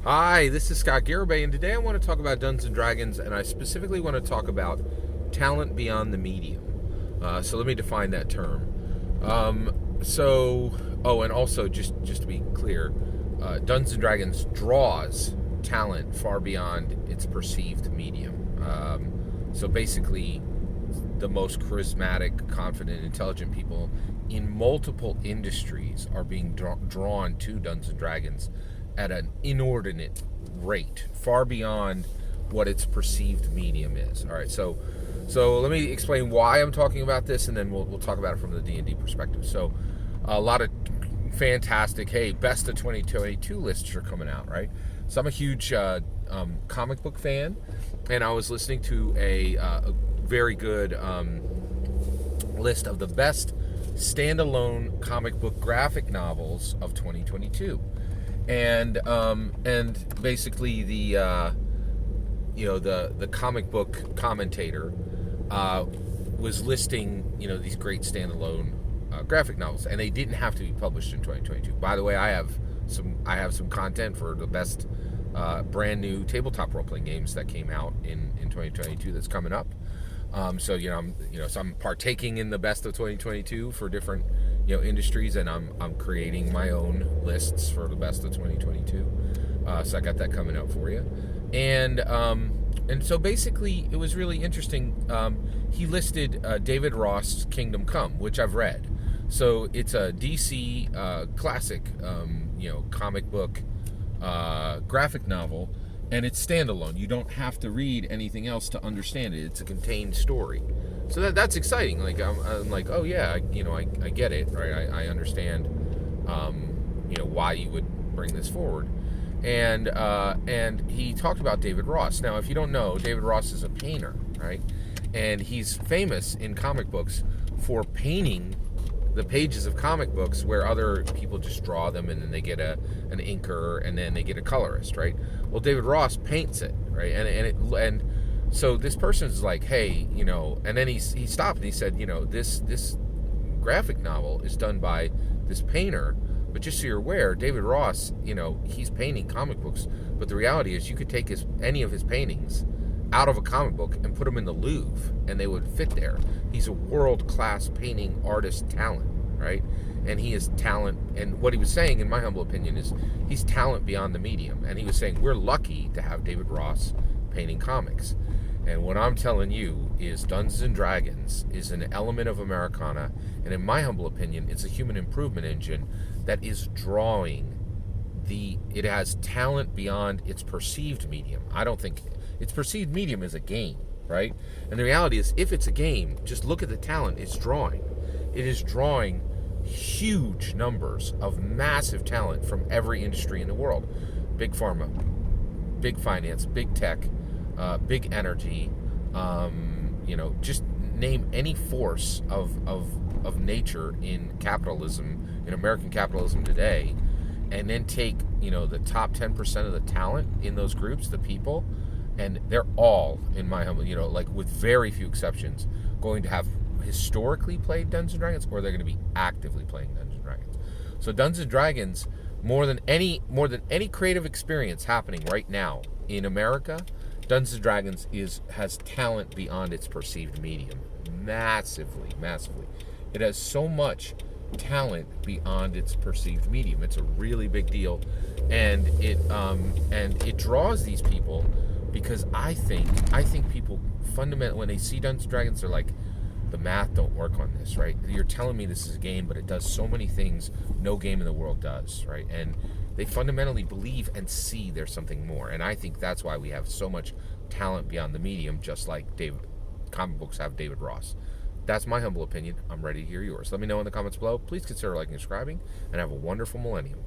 Hi, this is Scott Garibay, and today I want to talk about Dungeons and Dragons, and I specifically want to talk about talent beyond the medium. So let me define that term. And also just to be clear, Dungeons and Dragons draws talent far beyond its perceived medium. So basically, the most charismatic, confident, intelligent people in multiple industries are being drawn to Dungeons and Dragons at an inordinate rate, far beyond what its perceived medium is. All right, so let me explain why I'm talking about this, and then we'll talk about it from the D&D perspective. So, a lot of fantastic, best of 2022 lists are coming out, right? So I'm a huge comic book fan, and I was listening to a very good list of the best standalone comic book graphic novels of 2022. And basically the comic book commentator was listing these great standalone graphic novels, and they didn't have to be published in 2022. By the way, I have some content for the best brand new tabletop role playing games that came out in 2022 that's coming up. So I'm partaking in the best of 2022 for different industries, and I'm creating my own lists for the best of 2022. So I got that coming up for you, and so basically it was really interesting. He listed David Ross' Kingdom Come, which I've read. So it's a DC classic, comic book graphic novel. And it's standalone. You don't have to read anything else to understand it. It's a contained story. So that's exciting. Like I'm like, oh yeah, I get it, right? I understand, why you would bring this forward. And he talked about David Ross. Now, if you don't know, David Ross is a painter, right? And he's famous in comic books for painting the pages of comic books where other people just draw them, and then they get an inker, and then they get a colorist, right? Well, David Ross paints it, right? And so this person is like, hey, and then he stopped and he said, this graphic novel is done by this painter, but just so you're aware, David Ross, he's painting comic books, but the reality is you could take any of his paintings out of a comic book and put them in the Louvre, and they would fit there. He's a world-class painting artist talent, right? And he is talent, and what he was saying, in my humble opinion, is he's talent beyond the medium. And he was saying, we're lucky to have David Ross painting comics. And what I'm telling you is Dungeons and Dragons is an element of Americana, and in my humble opinion, it's a human improvement engine that is drawing it has talent beyond its perceived medium. I don't think its perceived medium is a game, right? And the reality is, if it's a game, just look at the talent it's drawing. It is drawing huge numbers of massive talent from every industry in the world. Big pharma, big finance, big tech, big energy, just name any force of nature in capitalism, in American capitalism today, and then take, the top 10% of the talent in those groups, the people, and they're all, in my humble, with very few exceptions, going to have historically played Dungeons and Dragons, or they're going to be actively playing Dungeons and Dragons. So Dungeons and Dragons, more than any creative experience happening right now in America, Dungeons and Dragons has talent beyond its perceived medium, massively. It has so much talent beyond its perceived medium. It's a really big deal, and it draws these people because I think people fundamentally, when they see Dungeons and Dragons, they're like, the math don't work on this, right? You're telling me this is a game, but it does so many things no game in the world does, right? And they fundamentally believe and see there's something more, and I think that's why we have so much talent beyond the medium, just like comic books have David Ross. That's my humble opinion. I'm ready to hear yours. Let me know in the comments below. Please consider liking and subscribing, and have a wonderful millennium.